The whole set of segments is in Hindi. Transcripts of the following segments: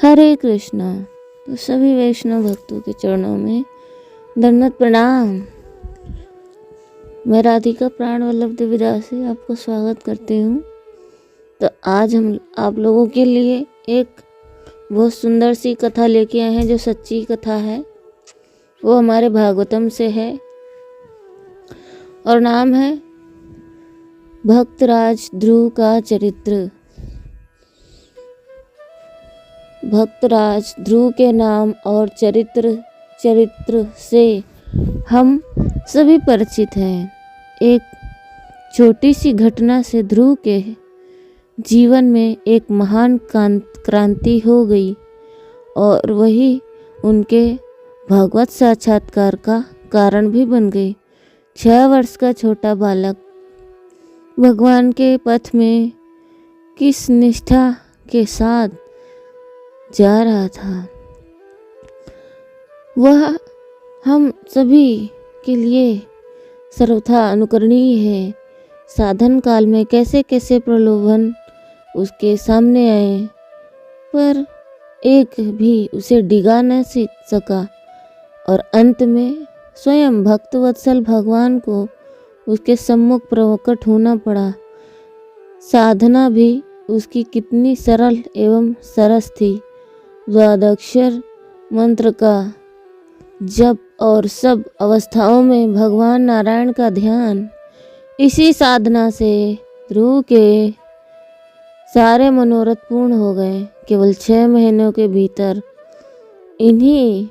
हरे कृष्णा। तो सभी वैष्णव भक्तों के चरणों में दंडवत प्रणाम। मैं राधिका प्राण वल्लभ देवीदासी आपको स्वागत करती हूँ। तो आज हम आप लोगों के लिए एक बहुत सुंदर सी कथा लेके आए हैं जो सच्ची कथा है। वो हमारे भागवतम से है और नाम है भक्तराज ध्रुव का चरित्र। भक्तराज ध्रुव के नाम और चरित्र से हम सभी परिचित हैं। एक छोटी सी घटना से ध्रुव के जीवन में एक महान क्रांति हो गई और वही उनके भगवत साक्षात्कार का कारण भी बन गई। 6 वर्ष का छोटा बालक भगवान के पथ में किस निष्ठा के साथ जा रहा था, वह हम सभी के लिए सर्वथा अनुकरणीय है। साधन काल में कैसे कैसे प्रलोभन उसके सामने आए, पर एक भी उसे डिगा न सका और अंत में स्वयं भक्तवत्सल भगवान को उसके सम्मुख प्रकट होना पड़ा। साधना भी उसकी कितनी सरल एवं सरस थी। द्वादक्षर मंत्र का जप और सब अवस्थाओं में भगवान नारायण का ध्यान, इसी साधना से ध्रुव के सारे मनोरथ पूर्ण हो गए। केवल 6 महीनों के भीतर इन्हीं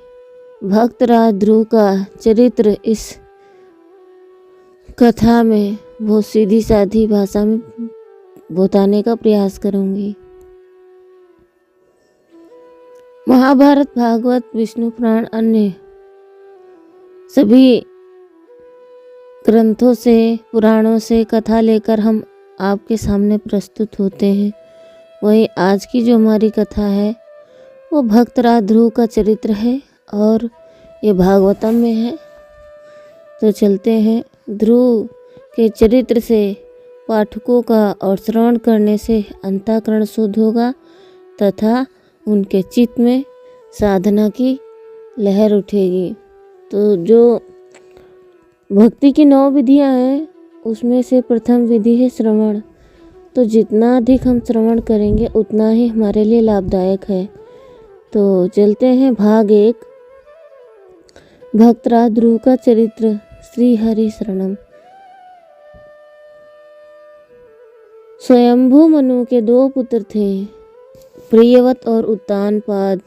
भक्तराज ध्रुव का चरित्र इस कथा में बहुत सीधी साधी भाषा में बताने का प्रयास करूंगी। महाभारत, भागवत, विष्णु पुराण, अन्य सभी ग्रंथों से, पुराणों से कथा लेकर हम आपके सामने प्रस्तुत होते हैं। वही आज की जो हमारी कथा है वो भक्तराज ध्रुव का चरित्र है और ये भागवतम में है। तो चलते हैं। ध्रुव के चरित्र से पाठकों का और श्रवण करने से अंतःकरण शुद्ध होगा तथा उनके चित्त में साधना की लहर उठेगी। तो जो भक्ति की 9 विधियां हैं उसमें से प्रथम विधि है श्रवण। तो जितना अधिक हम श्रवण करेंगे उतना ही हमारे लिए लाभदायक है। तो चलते हैं भाग 1, भक्तराज ध्रुव का चरित्र। श्री हरि शरणम। स्वयंभू मनु के 2 पुत्र थे, प्रियव्रत और उत्तानपाद।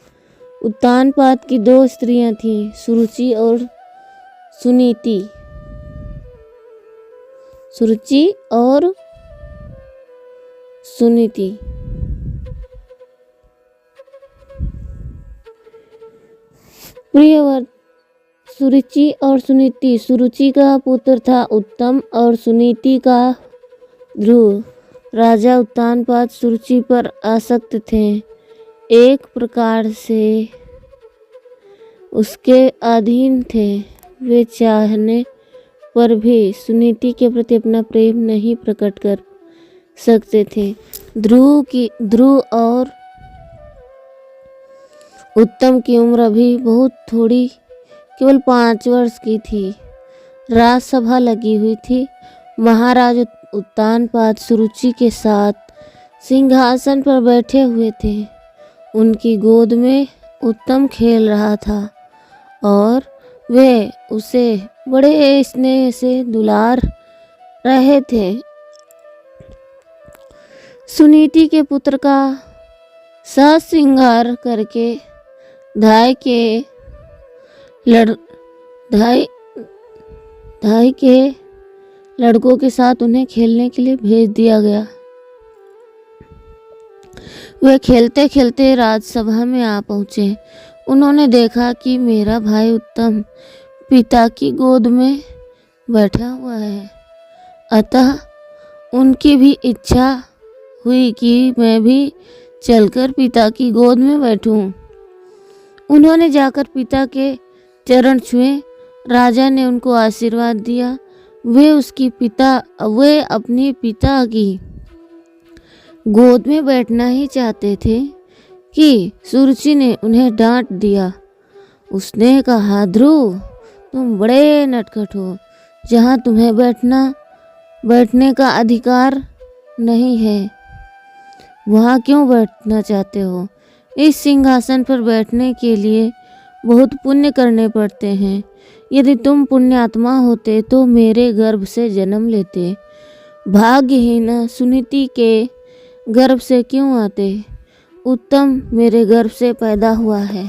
उत्तानपाद की 2 स्त्रियां थीं, सुरुचि और सुनीति। सुरुचि और सुनीति। प्रियव्रत, सुरुचि और सुनीति। सुरुचि का पुत्र था उत्तम और सुनीति का ध्रुव। राजा उत्तानपाद सुरुचि पर आसक्त थे, एक प्रकार से उसके अधीन थे। वे चाहने पर भी सुनीति के प्रति अपना प्रेम नहीं प्रकट कर सकते थे। ध्रुव और उत्तम की उम्र अभी बहुत थोड़ी, केवल 5 वर्ष की थी। राजसभा लगी हुई थी। महाराज उत्तानपाद सुरुचि के साथ सिंहासन पर बैठे हुए थे। उनकी गोद में उत्तम खेल रहा था और वे उसे बड़े स्नेह से दुलार रहे थे। सुनीति के पुत्र का साज श्रृंगार करके धाई के लड़कों के साथ उन्हें खेलने के लिए भेज दिया गया। वे खेलते खेलते राजसभा में आ पहुंचे। उन्होंने देखा कि मेरा भाई उत्तम पिता की गोद में बैठा हुआ है, अतः उनकी भी इच्छा हुई कि मैं भी चलकर पिता की गोद में बैठूं। उन्होंने जाकर पिता के चरण छुए। राजा ने उनको आशीर्वाद दिया। वे अपने पिता की गोद में बैठना ही चाहते थे कि सुरुचि ने उन्हें डांट दिया। उसने कहा, ध्रुव तुम बड़े नटखट हो, जहाँ तुम्हें बैठने का अधिकार नहीं है वहाँ क्यों बैठना चाहते हो? इस सिंहासन पर बैठने के लिए बहुत पुण्य करने पड़ते हैं। यदि तुम पुण्यात्मा होते तो मेरे गर्भ से जन्म लेते, भाग्यहीन सुनीति के गर्भ से क्यों आते? उत्तम मेरे गर्भ से पैदा हुआ है,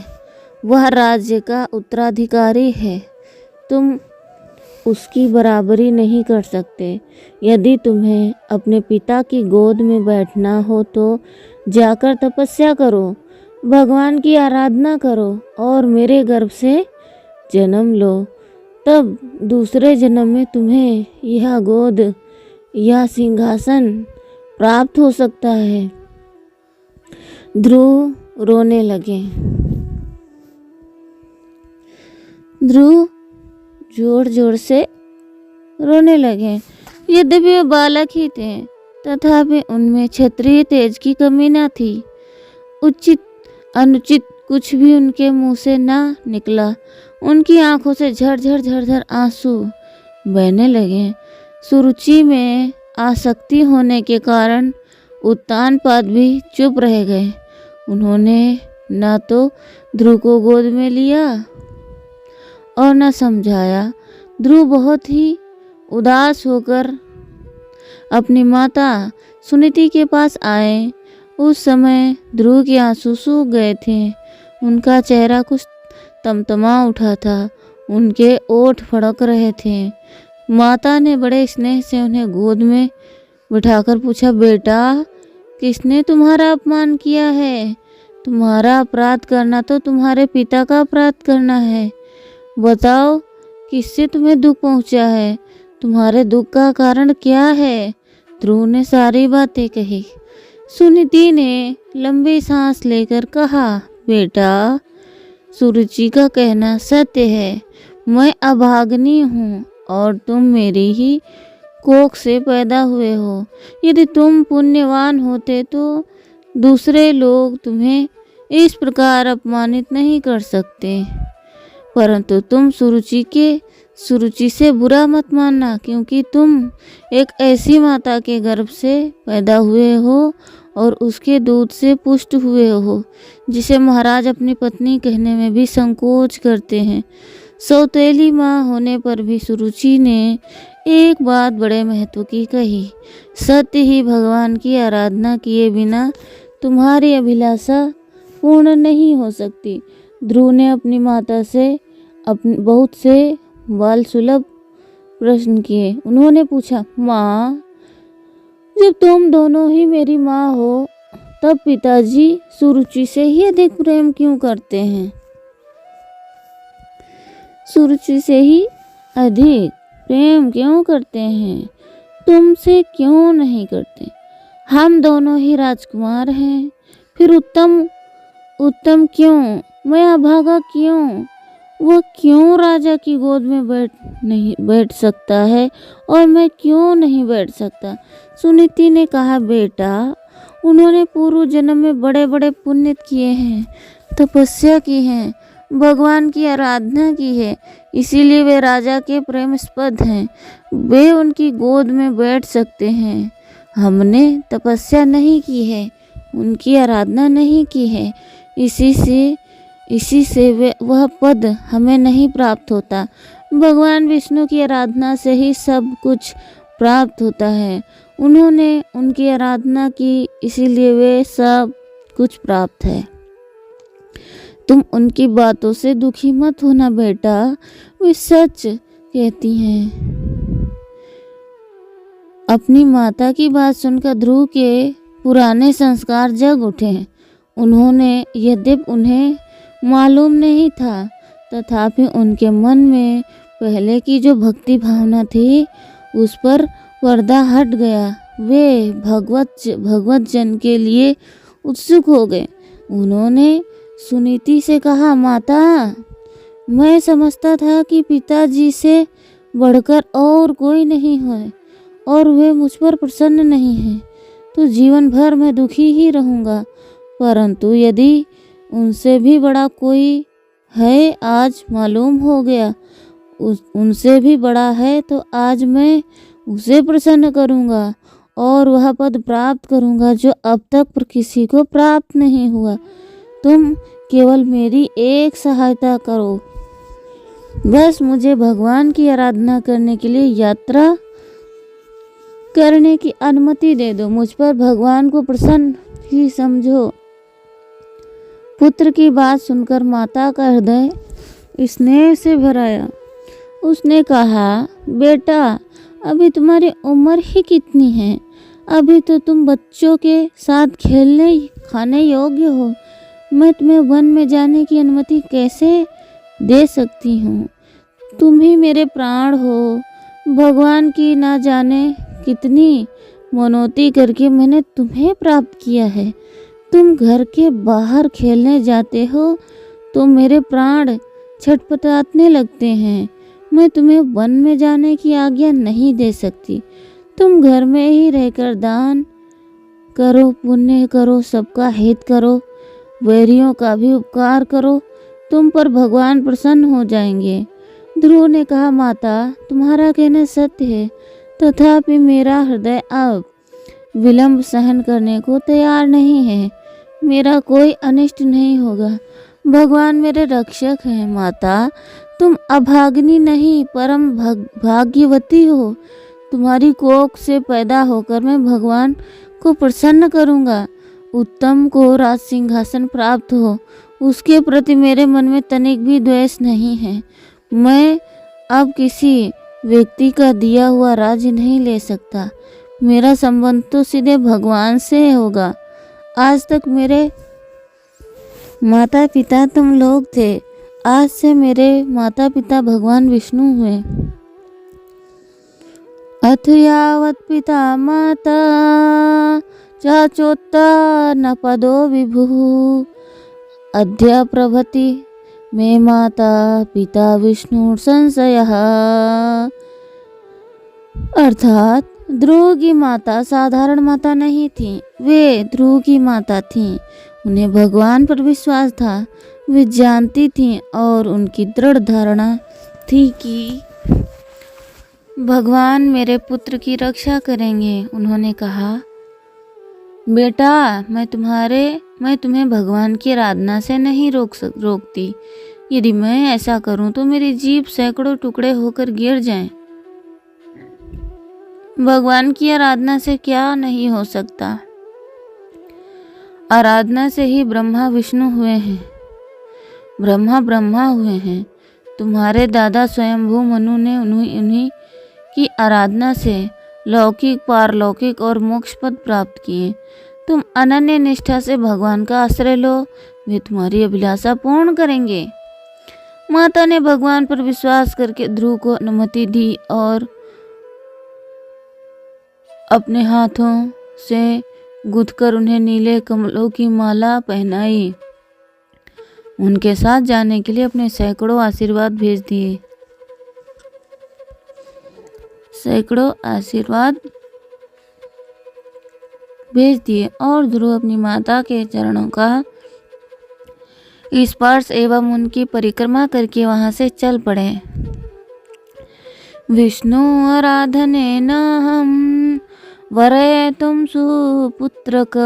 वह राज्य का उत्तराधिकारी है, तुम उसकी बराबरी नहीं कर सकते। यदि तुम्हें अपने पिता की गोद में बैठना हो तो जाकर तपस्या करो, भगवान की आराधना करो और मेरे गर्भ से जन्म लो। तब दूसरे जन्म में तुम्हें यह गोद या सिंहासन प्राप्त हो सकता है। ध्रुव रोने लगे। ध्रुव जोर जोर से रोने लगे। यद्यपि वे बालक ही थे, तथापि उनमें क्षत्रिय तेज की कमी न थी। उचित अनुचित कुछ भी उनके मुंह से ना निकला। उनकी आंखों से झरझर झरझर आंसू बहने लगे। सुरुचि में आसक्ति होने के कारण उत्तानपाद भी चुप रह गए। उन्होंने न तो ध्रुव को गोद में लिया और न समझाया। ध्रुव बहुत ही उदास होकर अपनी माता सुनीति के पास आए। उस समय ध्रुव के आंसू सूख गए थे। उनका चेहरा कुछ तमतमा उठा था, उनके ओठ फड़क रहे थे। माता ने बड़े स्नेह से उन्हें गोद में बिठाकर पूछा, बेटा किसने तुम्हारा अपमान किया है? तुम्हारा अपराध करना तो तुम्हारे पिता का अपराध करना है। बताओ किससे तुम्हें दुख पहुंचा है? तुम्हारे दुख का कारण क्या है? ध्रुव ने सारी बातें कही। सुनीति ने लंबी सांस लेकर कहा, बेटा सुरुचि का कहना सत्य है। मैं अभागनी हूँ और तुम मेरी ही कोख से पैदा हुए हो। यदि तुम पुण्यवान होते तो दूसरे लोग तुम्हें इस प्रकार अपमानित नहीं कर सकते, परंतु तुम सुरुचि से बुरा मत मानना, क्योंकि तुम एक ऐसी माता के गर्भ से पैदा हुए हो और उसके दूध से पुष्ट हुए हो जिसे महाराज अपनी पत्नी कहने में भी संकोच करते हैं। सौतेली माँ होने पर भी सुरुचि ने एक बात बड़े महत्व की कही, सत्य ही भगवान की आराधना किए बिना तुम्हारी अभिलाषा पूर्ण नहीं हो सकती। ध्रुव ने अपनी माता से बहुत से बाल सुलभ प्रश्न किए। उन्होंने पूछा, माँ जब तुम दोनों ही मेरी माँ हो तब पिताजी सुरुचि से ही अधिक प्रेम क्यों करते हैं? सुरुचि से ही अधिक प्रेम क्यों करते हैं? तुमसे क्यों नहीं करते? हम दोनों ही राजकुमार हैं, फिर उत्तम क्यों? मैं अभागा क्यों? वह क्यों राजा की गोद में बैठ सकता है और मैं क्यों नहीं बैठ सकता? सुनीति ने कहा, बेटा उन्होंने पूर्व जन्म में बड़े बड़े पुण्य किए हैं, तपस्या की है, भगवान की आराधना की है, इसीलिए वे राजा के प्रेमास्पद हैं। वे उनकी गोद में बैठ सकते हैं। हमने तपस्या नहीं की है, उनकी आराधना नहीं की है, इसी से वह पद हमें नहीं प्राप्त होता। भगवान विष्णु की आराधना से ही सब कुछ प्राप्त होता है। उन्होंने उनकी आराधना की, इसीलिए वे सब कुछ प्राप्त है। तुम उनकी बातों से दुखी मत होना बेटा, वे सच कहती हैं। अपनी माता की बात सुनकर ध्रुव के पुराने संस्कार जग उठे। यद्यपि उन्हें मालूम नहीं था, तथापि उनके मन में पहले की जो भक्ति भावना थी उस पर पर्दा हट गया। वे भगवत जन के लिए उत्सुक हो गए। उन्होंने सुनीति से कहा, माता मैं समझता था कि पिताजी से बढ़कर और कोई नहीं है और वे मुझ पर प्रसन्न नहीं हैं, तो जीवन भर मैं दुखी ही रहूँगा। परंतु यदि उनसे भी बड़ा कोई है, आज मालूम हो गया उनसे भी बड़ा है, तो आज मैं उसे प्रसन्न करूँगा और वह पद प्राप्त करूँगा जो अब तक किसी को प्राप्त नहीं हुआ। तुम केवल मेरी एक सहायता करो, बस मुझे भगवान की आराधना करने के लिए यात्रा करने की अनुमति दे दो। मुझ पर भगवान को प्रसन्न ही समझो। पुत्र की बात सुनकर माता का हृदय स्नेह से भर आया। उसने कहा, बेटा, अभी तुम्हारी उम्र ही कितनी है, अभी तो तुम बच्चों के साथ खेलने खाने योग्य हो। मैं तुम्हें वन में जाने की अनुमति कैसे दे सकती हूँ? तुम ही मेरे प्राण हो। भगवान की ना जाने कितनी मनौती करके मैंने तुम्हें प्राप्त किया है। तुम घर के बाहर खेलने जाते हो तो मेरे प्राण छटपटाने लगते हैं। मैं तुम्हें वन में जाने की आज्ञा नहीं दे सकती। तुम घर में ही रहकर दान करो, पुण्य करो, सबका हित करो, वैरियों का भी उपकार करो। तुम पर भगवान प्रसन्न हो जाएंगे। ध्रुव ने कहा, माता, तुम्हारा कहना सत्य है, तथापि मेरा हृदय अब विलंब सहन करने को तैयार नहीं है। मेरा कोई अनिष्ट नहीं होगा। भगवान मेरे रक्षक हैं। माता, तुम अभागिनी नहीं, परम भाग्यवती हो। तुम्हारी कोख से पैदा होकर मैं भगवान को प्रसन्न करूंगा। उत्तम को राज सिंहासन प्राप्त हो, उसके प्रति मेरे मन में तनिक भी द्वेष नहीं है। मैं अब किसी व्यक्ति का दिया हुआ राज्य नहीं ले सकता। मेरा संबंध तो सीधे भगवान से होगा। आज तक मेरे माता पिता तुम लोग थे, आज से मेरे माता पिता भगवान विष्णु हुए। अथ यावत् पिता माता चाचोत्ता न पदो विभुः अद्य प्रभृति मे माता पिता विष्णु संशयः। अर्थात ध्रुव की माता साधारण माता नहीं थी, वे ध्रुव की माता थीं। उन्हें भगवान पर विश्वास था। वे जानती थीं और उनकी दृढ़ धारणा थी कि भगवान मेरे पुत्र की रक्षा करेंगे। उन्होंने कहा, बेटा, मैं तुम्हें भगवान की आराधना से नहीं रोकती। यदि मैं ऐसा करूं तो मेरी जीभ सैकड़ों टुकड़े होकर गिर जाएं। भगवान की आराधना से क्या नहीं हो सकता। आराधना से ही ब्रह्मा विष्णु हुए हैं, ब्रह्मा हुए हैं। तुम्हारे दादा स्वयंभू मनु ने उन्हीं की आराधना से लौकिक, पारलौकिक और मोक्ष पद प्राप्त किए। तुम अनन्य निष्ठा से भगवान का आश्रय लो, वे तुम्हारी अभिलाषा पूर्ण करेंगे। माता ने भगवान पर विश्वास करके ध्रुव को अनुमति दी और अपने हाथों से गूंथकर उन्हें नीले कमलों की माला पहनाई। उनके साथ जाने के लिए अपने सैकड़ों आशीर्वाद भेज दिए और ध्रुव अपनी माता के चरणों का स्पर्श एवं उनकी परिक्रमा करके वहां से चल पड़े। विष्णु आराधने न हम वरे तुम सुपुत्रक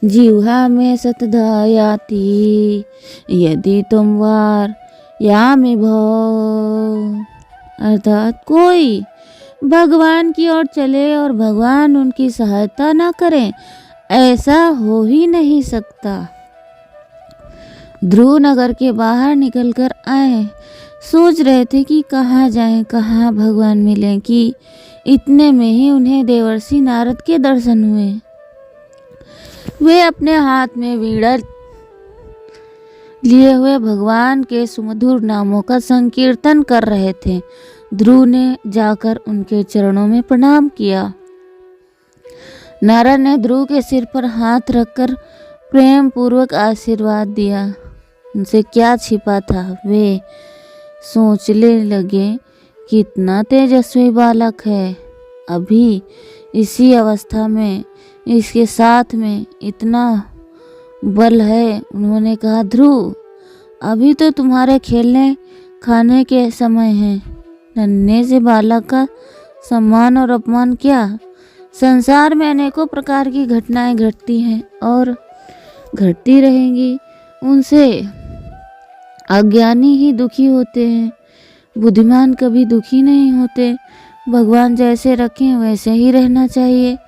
जिह्वा में सतधा याति यदि तुम वार यामि भव। अर्थात कोई भगवान की ओर चले और भगवान उनकी सहायता न करें, ऐसा हो ही नहीं सकता। ध्रुव नगर के बाहर निकलकर आए, सोच रहे थे कि कहाँ जाएं, कहाँ भगवान मिलें कि इतने में ही उन्हें देवर्षि नारद के दर्शन हुए। वे अपने हाथ में वीणा लिए हुए भगवान के सुमधुर नामों का संकीर्तन कर रहे थे। ध्रुव ने जाकर उनके चरणों में प्रणाम किया। नारद ने ध्रुव के सिर पर हाथ रखकर प्रेम पूर्वक आशीर्वाद दिया। उनसे क्या छिपा था, वे सोचने लगे कितना तेजस्वी बालक है, अभी इसी अवस्था में इसके साथ में इतना बल है। उन्होंने कहा, ध्रुव अभी तो तुम्हारे खेलने खाने के समय है। नन्हे से बालक का सम्मान और अपमान क्या। संसार में अनेकों प्रकार की घटनाएं घटती हैं और घटती रहेंगी। उनसे अज्ञानी ही दुखी होते हैं, बुद्धिमान कभी दुखी नहीं होते। भगवान जैसे रखें वैसे ही रहना चाहिए।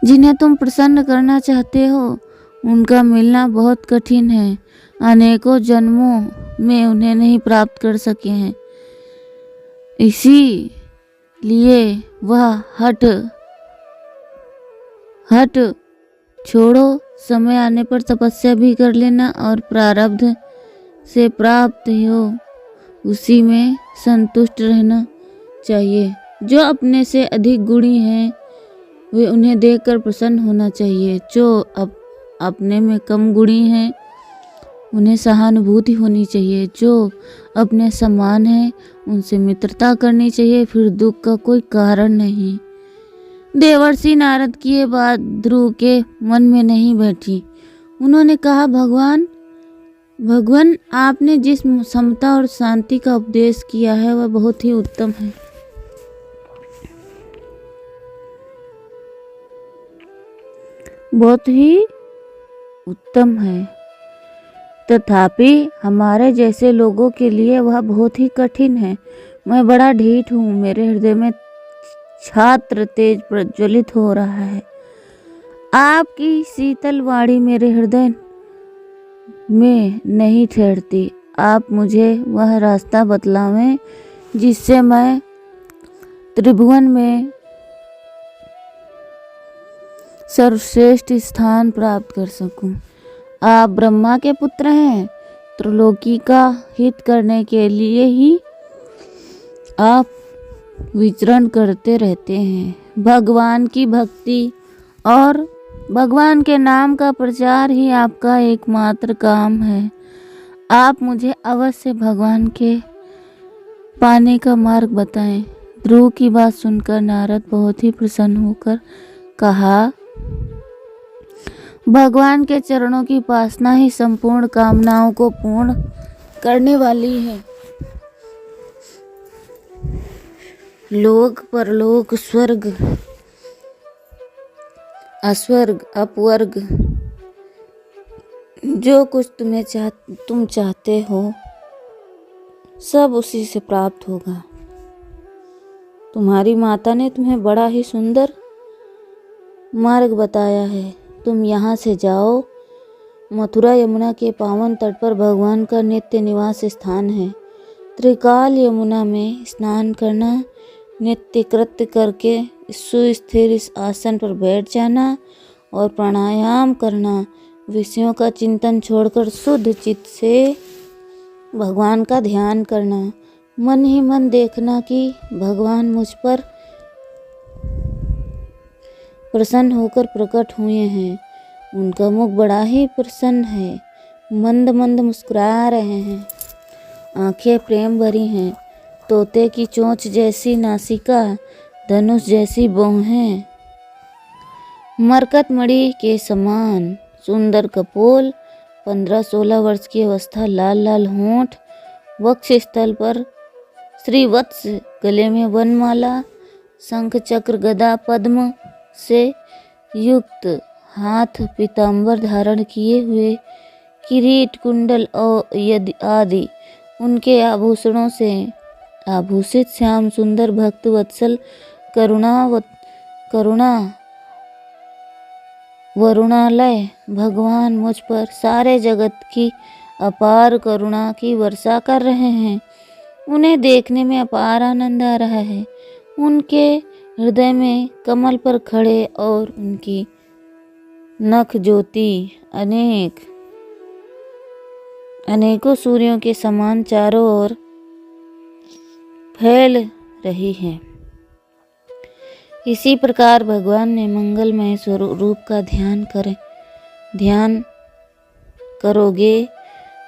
जिन्हें तुम प्रसन्न करना चाहते हो उनका मिलना बहुत कठिन है। अनेकों जन्मों में उन्हें नहीं प्राप्त कर सके हैं। इसीलिए वह हट छोड़ो। समय आने पर तपस्या भी कर लेना और प्रारब्ध से प्राप्त हो उसी में संतुष्ट रहना चाहिए। जो अपने से अधिक गुणी हैं वे उन्हें देखकर प्रसन्न होना चाहिए। जो अपने में कम गुणी हैं उन्हें सहानुभूति होनी चाहिए। जो अपने समान हैं उनसे मित्रता करनी चाहिए, फिर दुख का कोई कारण नहीं। देवर्षि नारद की ये बात ध्रुव के मन में नहीं बैठी। उन्होंने कहा, भगवान आपने जिस समता और शांति का उपदेश किया है वह बहुत ही उत्तम है। बहुत ही उत्तम है, तथापि हमारे जैसे लोगों के लिए वह बहुत ही कठिन है। मैं बड़ा ढीठ हूँ, मेरे हृदय में छात्र तेज प्रज्वलित हो रहा है। आपकी शीतल वाणी मेरे हृदय में नहीं ठहरती। आप मुझे वह रास्ता बतलावें जिससे मैं त्रिभुवन में सर्वश्रेष्ठ स्थान प्राप्त कर सकूं। आप ब्रह्मा के पुत्र हैं, त्रिलोकी का हित करने के लिए ही आप विचरण करते रहते हैं। भगवान की भक्ति और भगवान के नाम का प्रचार ही आपका एकमात्र काम है। आप मुझे अवश्य भगवान के पाने का मार्ग बताएं। ध्रुव की बात सुनकर नारद बहुत ही प्रसन्न होकर कहा, भगवान के चरणों की उपासना ही संपूर्ण कामनाओं को पूर्ण करने वाली है। लोक परलोक, स्वर्ग अस्वर्ग अपवर्ग, जो कुछ तुम चाहते हो सब उसी से प्राप्त होगा। तुम्हारी माता ने तुम्हें बड़ा ही सुंदर मार्ग बताया है। तुम यहाँ से जाओ। मथुरा यमुना के पावन तट पर भगवान का नित्य निवास स्थान है। त्रिकाल यमुना में स्नान करना, नित्य कृत्य करके सुस्थिर इस आसन पर बैठ जाना और प्राणायाम करना। विषयों का चिंतन छोड़कर शुद्ध चित्त से भगवान का ध्यान करना। मन ही मन देखना कि भगवान मुझ पर प्रसन्न होकर प्रकट हुए हैं। उनका मुख बड़ा ही प्रसन्न है, मंद मंद मुस्कुरा रहे हैं, आंखें प्रेम भरी हैं। तोते की चोंच जैसी नासिका, धनुष जैसी बाहें, मरकतमणि के समान सुंदर कपोल, 15-16 वर्ष की अवस्था, लाल लाल होंठ, वक्ष स्थल पर श्रीवत्स, गले में वनमाला, शंख चक्र गदा पद्म से युक्त, हाथ पीतांबर धारण किए हुए, किरीट कुंडल और आदि उनके आभूषणों से आभूषित श्याम सुंदर भक्त वत्सल करुणा वरुणालय भगवान मुझ पर सारे जगत की अपार करुणा की वर्षा कर रहे हैं। उन्हें देखने में अपार आनंद आ रहा है। उनके हृदय में कमल पर खड़े और उनकी नख ज्योति अनेकों सूर्यों के समान चारों ओर फैल रही है। इसी प्रकार भगवान ने मंगलमय स्वरूप रूप का ध्यान करोगे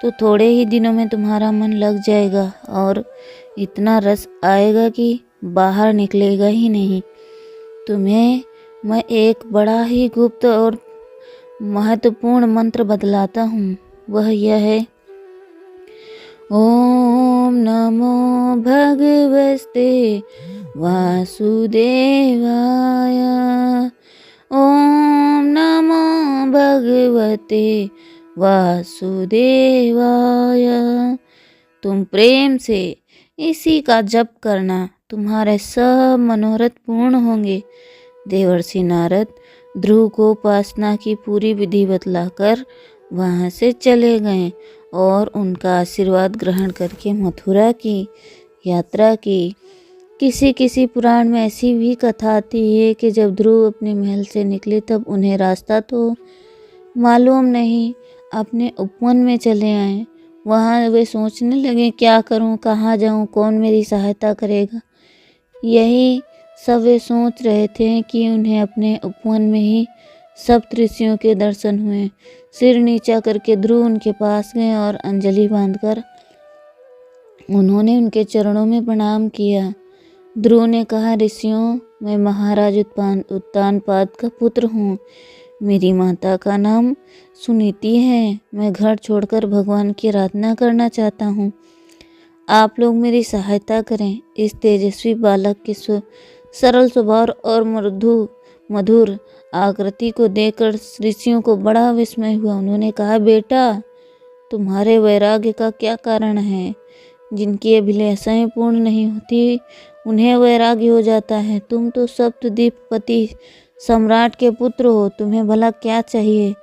तो थोड़े ही दिनों में तुम्हारा मन लग जाएगा और इतना रस आएगा कि बाहर निकलेगा ही नहीं। तुम्हें मैं एक बड़ा ही गुप्त और महत्वपूर्ण मंत्र बतलाता हूँ। वह यह है, ओम नमो भगवते वासुदेवाय। ओम नमो भगवते वासुदेवाय। तुम प्रेम से इसी का जप करना, तुम्हारे सब मनोरथ पूर्ण होंगे। देवर्षि नारद ध्रुव को उपासना की पूरी विधि बतलाकर वहाँ से चले गए और उनका आशीर्वाद ग्रहण करके मथुरा की यात्रा की। किसी पुराण में ऐसी भी कथा आती है कि जब ध्रुव अपने महल से निकले तब उन्हें रास्ता तो मालूम नहीं, अपने उपवन में चले आए। वहाँ वे सोचने लगे, क्या करूँ, कहाँ जाऊँ, कौन मेरी सहायता करेगा। यही सब वे सोच रहे थे कि उन्हें अपने उपवन में ही सप्तऋषियों के दर्शन हुए। सिर नीचा करके ध्रुव उनके पास गए और अंजलि बांधकर उन्होंने उनके चरणों में प्रणाम किया। ध्रुव ने कहा, ऋषियों, मैं महाराज उत्तानपाद का पुत्र हूँ। मेरी माता का नाम सुनीति है। मैं घर छोड़कर भगवान की आराधना करना चाहता हूँ। आप लोग मेरी सहायता करें। इस तेजस्वी बालक के सरल स्वभाव और मधुर आकृति को देखकर ऋषियों को बड़ा विस्मय हुआ। उन्होंने कहा, बेटा, तुम्हारे वैराग्य का क्या कारण है? जिनकी अभिलाषाएं पूर्ण नहीं होती उन्हें वैराग्य हो जाता है। तुम तो सप्तद्वीपपति सम्राट के पुत्र हो, तुम्हें भला क्या चाहिए?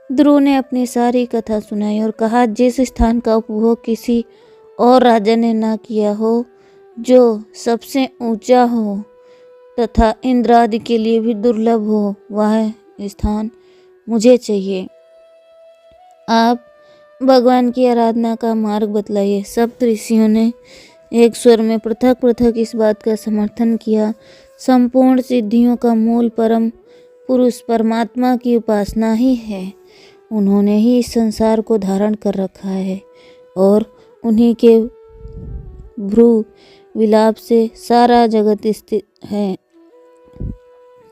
ध्रुव ने अपनी सारी कथा सुनाई और कहा, जिस स्थान का उपभोग किसी और राजा ने ना किया हो, जो सबसे ऊंचा हो तथा इंद्र आदि के लिए भी दुर्लभ हो, वह स्थान मुझे चाहिए। आप भगवान की आराधना का मार्ग बतलाइए। सब ऋषियों ने एक स्वर में पृथक पृथक इस बात का समर्थन किया। संपूर्ण सिद्धियों का मूल परम पुरुष परमात्मा की उपासना ही है। उन्होंने ही इस संसार को धारण कर रखा है और उन्हीं के भ्रू विलाप से सारा जगत स्थित है।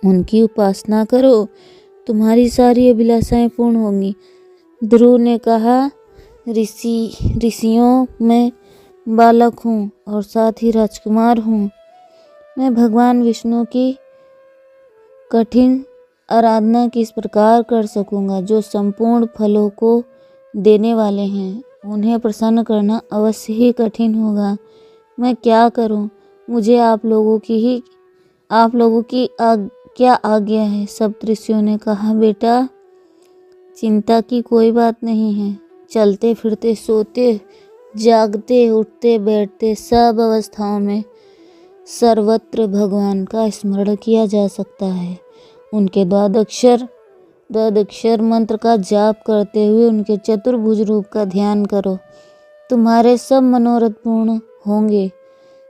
उनकी उपासना करो, तुम्हारी सारी अभिलाषाएं पूर्ण होंगी। ध्रुव ने कहा, ऋषियों, मैं बालक हूँ और साथ ही राजकुमार हूँ। मैं भगवान विष्णु की कठिन आराधना किस प्रकार कर सकूँगा, जो संपूर्ण फलों को देने वाले हैं। उन्हें प्रसन्न करना अवश्य ही कठिन होगा। मैं क्या करूं? मुझे आप लोगों की क्या आज्ञा है? सप्तऋषियों ने कहा, बेटा, चिंता की कोई बात नहीं है। चलते फिरते, सोते जागते, उठते बैठते, सब अवस्थाओं में सर्वत्र भगवान का स्मरण किया जा सकता है। उनके द्वादक्षर मंत्र का जाप करते हुए उनके चतुर्भुज रूप का ध्यान करो, तुम्हारे सब मनोरथ पूर्ण होंगे।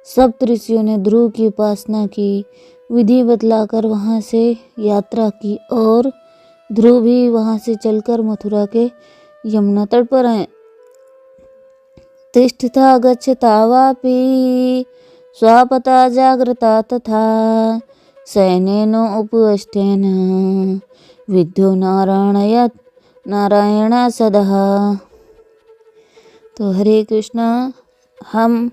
सप्तऋषियों ने ध्रुव की उपासना की, विधि बतलाकर वहाँ से यात्रा की और ध्रुव भी वहाँ से चलकर मथुरा के यमुना तट पर आए। तिष्ठता गच्छता वापि स्वापता जागृता तथा सैनेन उपवेष्टेन विद्यो नारायण सदा। तो हरे कृष्णा, हम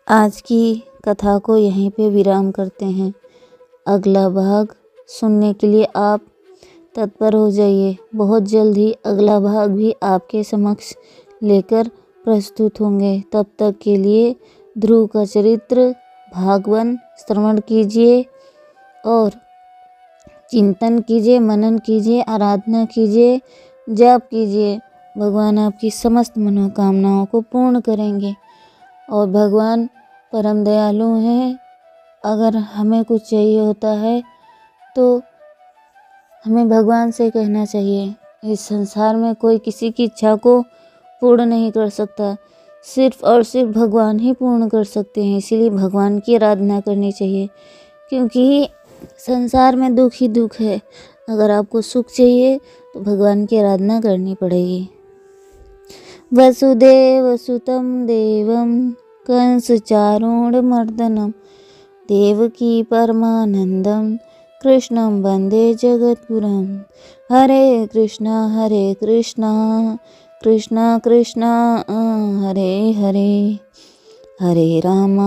आज की कथा को यहीं पे विराम करते हैं। अगला भाग सुनने के लिए आप तत्पर हो जाइए। बहुत जल्द ही अगला भाग भी आपके समक्ष लेकर प्रस्तुत होंगे। तब तक के लिए ध्रुव का चरित्र भाग 1 श्रवण कीजिए और चिंतन कीजिए, मनन कीजिए, आराधना कीजिए, जाप कीजिए। भगवान आपकी समस्त मनोकामनाओं को पूर्ण करेंगे और भगवान परम दयालु हैं। अगर हमें कुछ चाहिए होता है तो हमें भगवान से कहना चाहिए। इस संसार में कोई किसी की इच्छा को पूर्ण नहीं कर सकता, सिर्फ और सिर्फ भगवान ही पूर्ण कर सकते हैं। इसीलिए भगवान की आराधना करनी चाहिए, क्योंकि संसार में दुख ही दुख है। अगर आपको सुख चाहिए तो भगवान की आराधना करनी पड़ेगी। वसुदेव सुतं देवं कंस चारूणमर्दनं देवकी परमानंदं कृष्णं वंदे जगद्गुरुं। हरे कृष्णा कृष्णा कृष्णा हरे हरे, हरे राम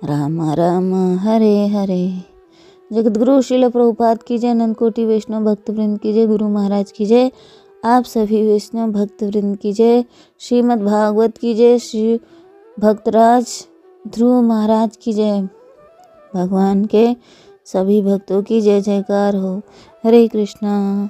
राम राम हरे हरे। जगद्गुरु श्रील प्रभुपाद की जय, अनंत कोटि वैष्णव भक्तवृंद की जय, गुरु महाराज की जय, आप सभी वैष्णव भक्तवृंद की जय, श्रीमद् भागवत की जय, श्री भक्तराज ध्रुव महाराज की जय। भगवान के सभी भक्तों की जय जयकार हो। हरे कृष्णा।